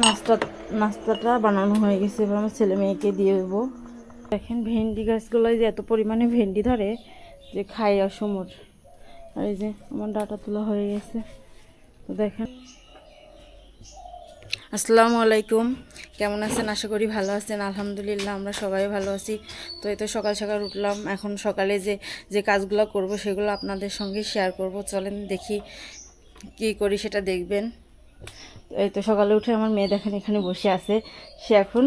নাস্তা নাস্তাটা বানানো হয়ে গেছে, এবার আমার ছেলে মেয়েকে দিয়ে দেবো। দেখেন ভেন্ডি গাছগুলোয় যে এত পরিমাণে ভেন্ডি ধরে যে খাই অসমর। আর এই যে আমার ডাটা তোলা হয়ে গেছে। তো দেখেন, আসসালামু আলাইকুম, কেমন আছেন? আশা করি ভালো আছেন। আলহামদুলিল্লাহ আমরা সবাই ভালো আছি। তো এই তো সকাল সকাল উঠলাম, এখন সকালে যে যে কাজগুলো করব সেগুলো আপনাদের সঙ্গে শেয়ার করব। চলেন দেখি কি করি, সেটা দেখবেন। এই তো সকালে উঠে আমার মেয়ে দেখেন এখানে বসে আছে, সে এখন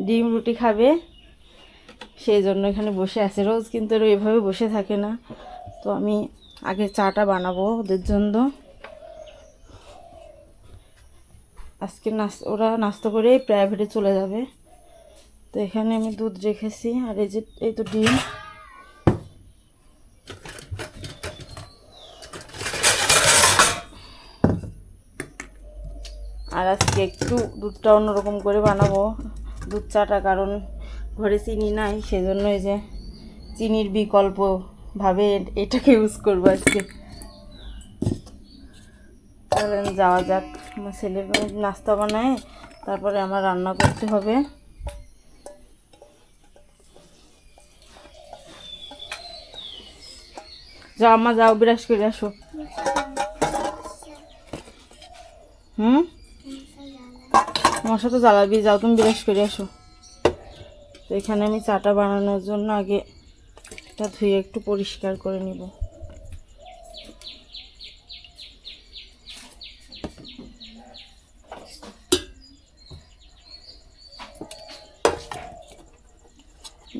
ডিম রুটি খাবে, সেই জন্য এখানে বসে আছে। রোজ কিন্তু এভাবে বসে থাকে না। তো আমি আগে চাটা বানাবো ওদের জন্য। আজকে ওরা নাস্তা করে প্রাইভেটে চলে যাবে। তো এখানে আমি দুধ রেখেছি, আর এই যে এই তো ডিম। আর আজকে একটু দুধটা অন্যরকম করে বানাবো, দুধ চাটা, কারণ ঘরে চিনি নাই, সেজন্য এই যে চিনির বিকল্পভাবে এটাকে ইউজ করবো আজকে। চলেন যাওয়া যাক, আমার ছেলে নাস্তা বানায় তারপরে আমার রান্না করতে হবে। যাও আম্মা, যাও বিরাস করে আসো। মশা তো জ্বালাবি, যাও তুমি বিরাস করে আসো। তো এখানে আমি চাটা বানানোর জন্য আগে এটা ধুয়ে একটু পরিষ্কার করে নিব।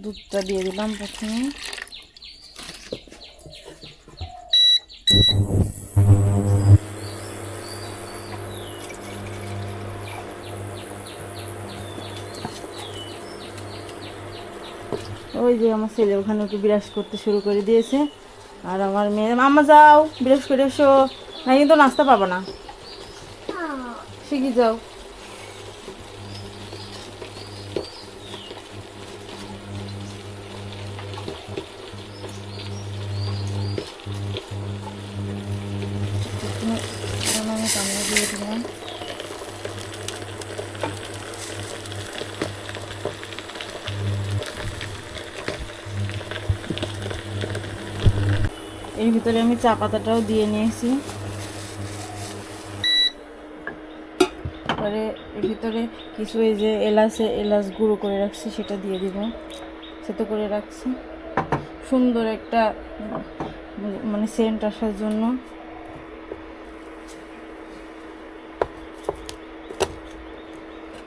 দুধটা দিয়ে দিলাম প্রথমে। ওই যে আমার ছেলে ওখানে একটু বিরাস করতে শুরু করে দিয়েছে, আর আমার মেয়ে, মাম্মা যাও বিরাস করে এসো, না কিন্তু নাস্তা পাবো না, শিখি যাও। আমি কামড়া দিয়ে দিলাম। এর ভিতরে আমি চা পাতাটাও দিয়ে নিয়েছি। পরে এর ভিতরে কিছু এই যে এলাচ গুঁড়ো করে রাখছি সেটা দিয়ে দিব, সেটা করে রাখছি সুন্দর একটা মানে সেন্ট আসার জন্য।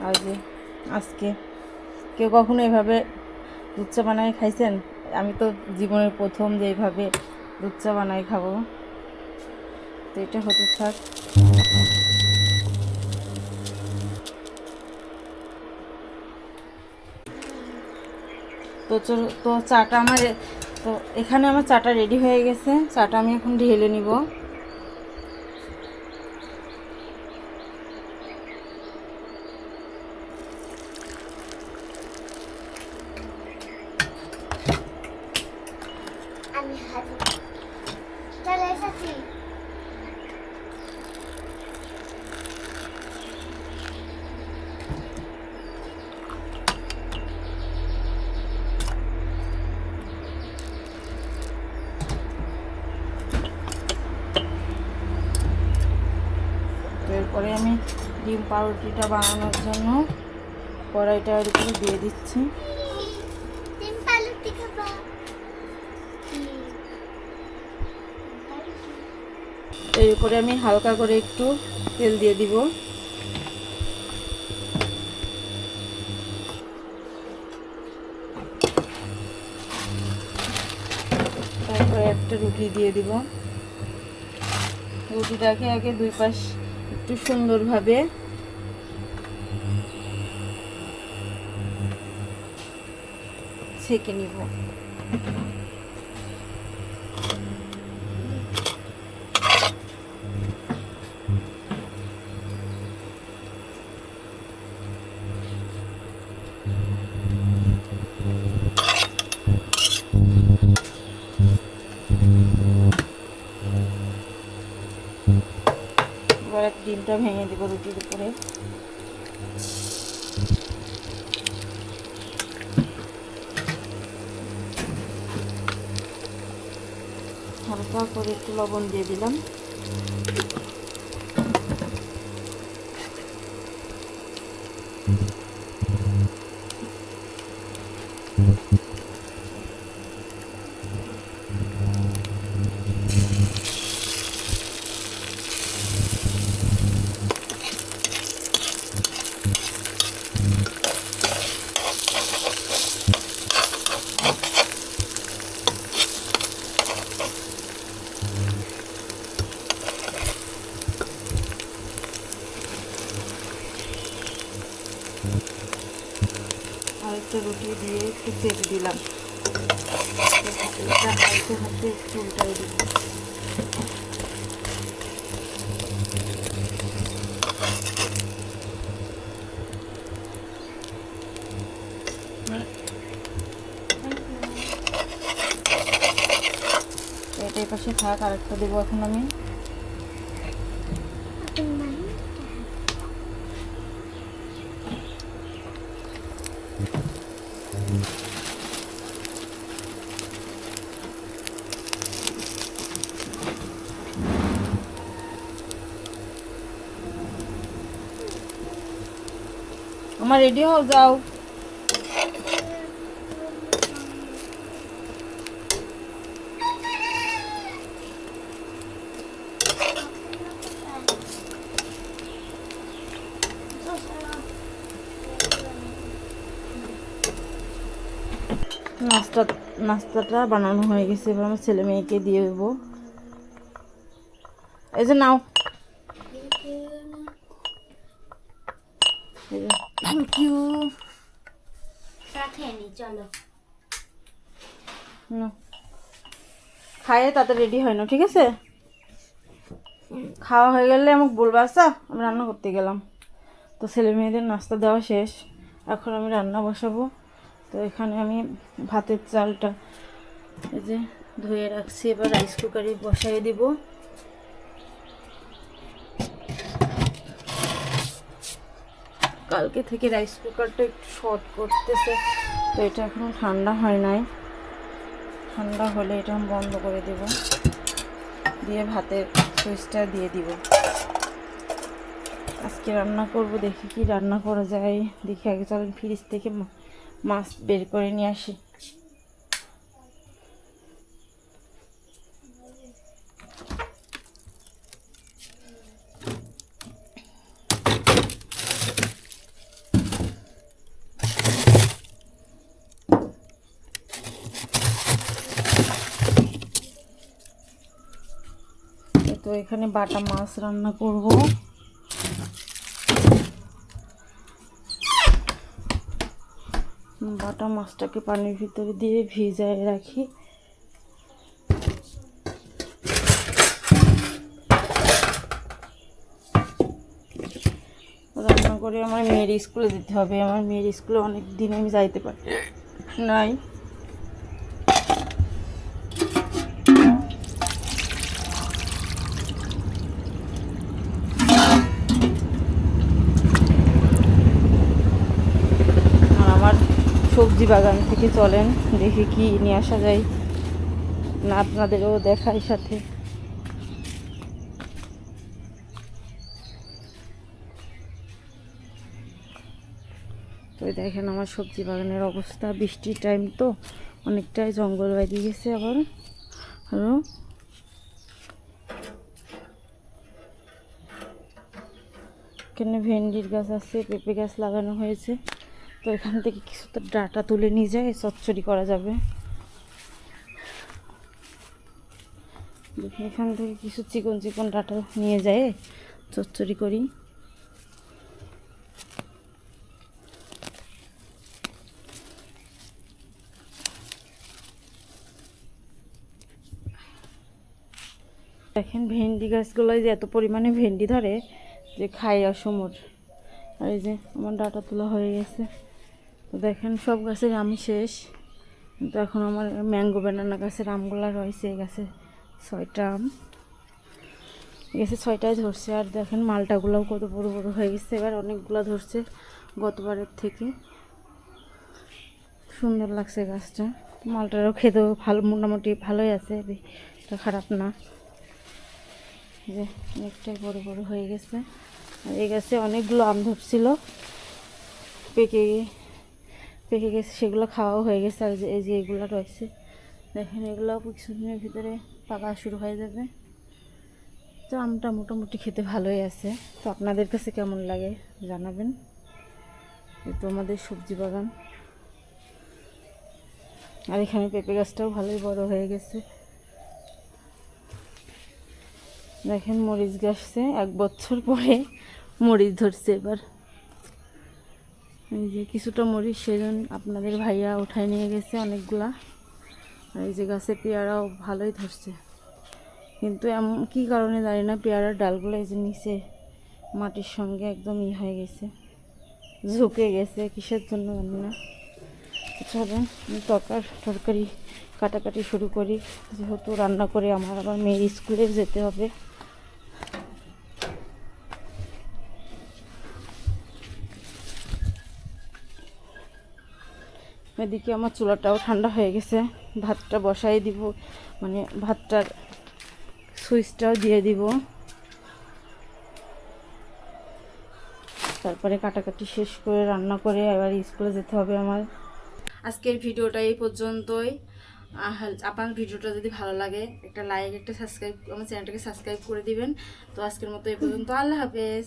আর যে আজকে কেউ কখনো এভাবে দুধ চা বানায় খাইছেন? আমি তো জীবনের প্রথম যে এইভাবে দুধ চা বানাই খাবো। তো এটা হতে থাক। তো চাটা আমার, তো এখানে আমার চাটা রেডি হয়ে গেছে। চাটা আমি এখন ঢেলে নিব। এরপরে আমি ডিম পাউরুটিটা বানানোর জন্য কড়াইটার উপরে দিয়ে দিচ্ছি। এরপরে আমি হালকা করে একটু তেল দিয়ে দিব। তারপরে একটা রুটি দিয়ে দিব। রুটিটাকে আগে দুই পাশ একটু সুন্দরভাবে ছেঁকে নিব। এবার ডিমটা ভেঙে দেবো রুটির উপরে। হালকা করে একটু লবণ দিয়ে দিলাম। আর একটা রুটি দিয়ে একটু চেপ দিলাম, এটা হালকা হাতে একটু উল্টাই দিব। এটা এই পাশে থাক, আরেকটা দেবো এখন আমি। আমার রেডি হও, যাও। নাস্তাটা বানানো হয়ে গেছে, এবার আমার ছেলে মেয়েকে দিয়ে দেবো। এই যে নাও, থ্যাংক ইউ। চলো খায়ে তাতে রেডি হয় না, ঠিক আছে? খাওয়া হয়ে গেলে আমাকে বলবা, আচ্ছা? আমি রান্না করতে গেলাম। তো ছেলে মেয়েদের নাস্তা দেওয়া শেষ, এখন আমি রান্না বসাবো। তো এখানে আমি ভাতের চালটা এই যে ধুয়ে রাখছি, এবার রাইস কুকারে বসাই দিব। কালকে থেকে রাইস কুকারটা একটু শর্ট করতেছে, তো এটা এখনো ঠান্ডা হয় নাই। ঠান্ডা হলে এটা আমি বন্ধ করে দেব, দিয়ে ভাতের সুইচটা দিয়ে দিব। আজকে রান্না করব, দেখি কি রান্না করা যায়। দেখি আগে চলেন ফ্রিজ থেকে মাছ বের করে নিয়ে আসি। তো এখানে বাটা মাছ রান্না করব। বাটা মাছটাকে পানির ভিতরে দিয়ে ভিজায় রাখি। রান্না করে আমার মেয়ের স্কুলে যেতে হবে। আমার মেয়ের স্কুলে অনেক দিন আমি যাইতে পারি নাই। সবজি বাগান থেকে চলেন দেখি কি নিয়ে আসা যায়, না আপনাদেরও দেখাই সাথে। তো দেখেন আমার সবজি বাগানের অবস্থা, বৃষ্টির টাইম তো অনেকটাই জঙ্গল বেরিয়ে গেছে। আবার হ্যালো, এখানে ভেন্ডির গাছ আছে, পেঁপে গাছ লাগানো হয়েছে। তো এখান থেকে কিছু তো ডাটা তুলে নিয়ে যায়, চচ্চড়ি করা যাবে। এখান থেকে কিছু চিকন চিকন ডাটা নিয়ে যায়, চচ্চড়ি করি। দেখেন ভেন্ডি গাছগুলোয় যে এত পরিমাণে ভেন্ডি ধরে যে খাই অসমর। আর এই যে আমার ডাটা তোলা হয়ে গেছে। তো দেখেন সব গাছের আম শেষ, কিন্তু এখন আমার ম্যাঙ্গো ব্যানানা গাছের আমগুলো রয়েছে। এই গাছে 6টা আম। গেছে 6টায় ধরছে। আর দেখেন মালটাগুলোও কত বড় বড় হয়ে গেছে, এবার অনেকগুলো ধরছে গতবারের থেকে। সুন্দর লাগছে গাছটা, মালটারও খেতেও ভালো, মোটামুটি ভালোই আছে, এটা খারাপ না। যে অনেকটাই বড় বড় হয়ে গেছে। আর এই গাছে অনেকগুলো আম ধরছিল, পেকে পেকে গেছে, সেগুলো খাওয়াও হয়ে গেছে। আর এই যে এগুলো রয়েছে দেখেন, এগুলোও কিছুদিনের ভিতরে পাকা শুরু হয়ে যাবে। তো আমটা মোটামুটি খেতে ভালোই আছে। তো আপনাদের কাছে কেমন লাগে জানাবেন। তো আমাদের সবজি বাগান, আর এখানে পেঁপে গাছটাও ভালোই বড় হয়ে গেছে। দেখেন মরিচ গাছে 1 বছর পরে মরিচ ধরছে এবার। এই যে কিছুটা মরিচ সেজন আপনাদের ভাইয়া উঠায় নিয়ে গেছে অনেকগুলা। আর এই যে গাছে পেয়ারাও ভালোই ধরছে, কিন্তু এমন কী কারণে জানি না পেয়ারার ডালগুলো এই যে নিচে মাটির সঙ্গে একদম হয়ে গেছে, ঝুঁকে গেছে, কিসের জন্য জানি না। চলেন তরকারি কাটাকাটি শুরু করি, যেহেতু রান্না করে আমার আবার মেয়ের স্কুলে যেতে হবে। এদিকে আমার চুলাটাও ঠান্ডা হয়ে গেছে, ভাতটা বসাই দিব, মানে ভাতটার সুইচটাও দিয়ে দিব, তারপরে কাটাকাটি শেষ করে রান্না করে এবার স্কুলে যেতে হবে আমার। আজকের ভিডিওটা এই পর্যন্তই। আপনার ভিডিওটা যদি ভালো লাগে একটা লাইক, একটা সাবস্ক্রাইব, আমার চ্যানেলটাকে সাবস্ক্রাইব করে দিবেন। তো আজকের মতো এই পর্যন্ত, আল্লাহ হাফেজ।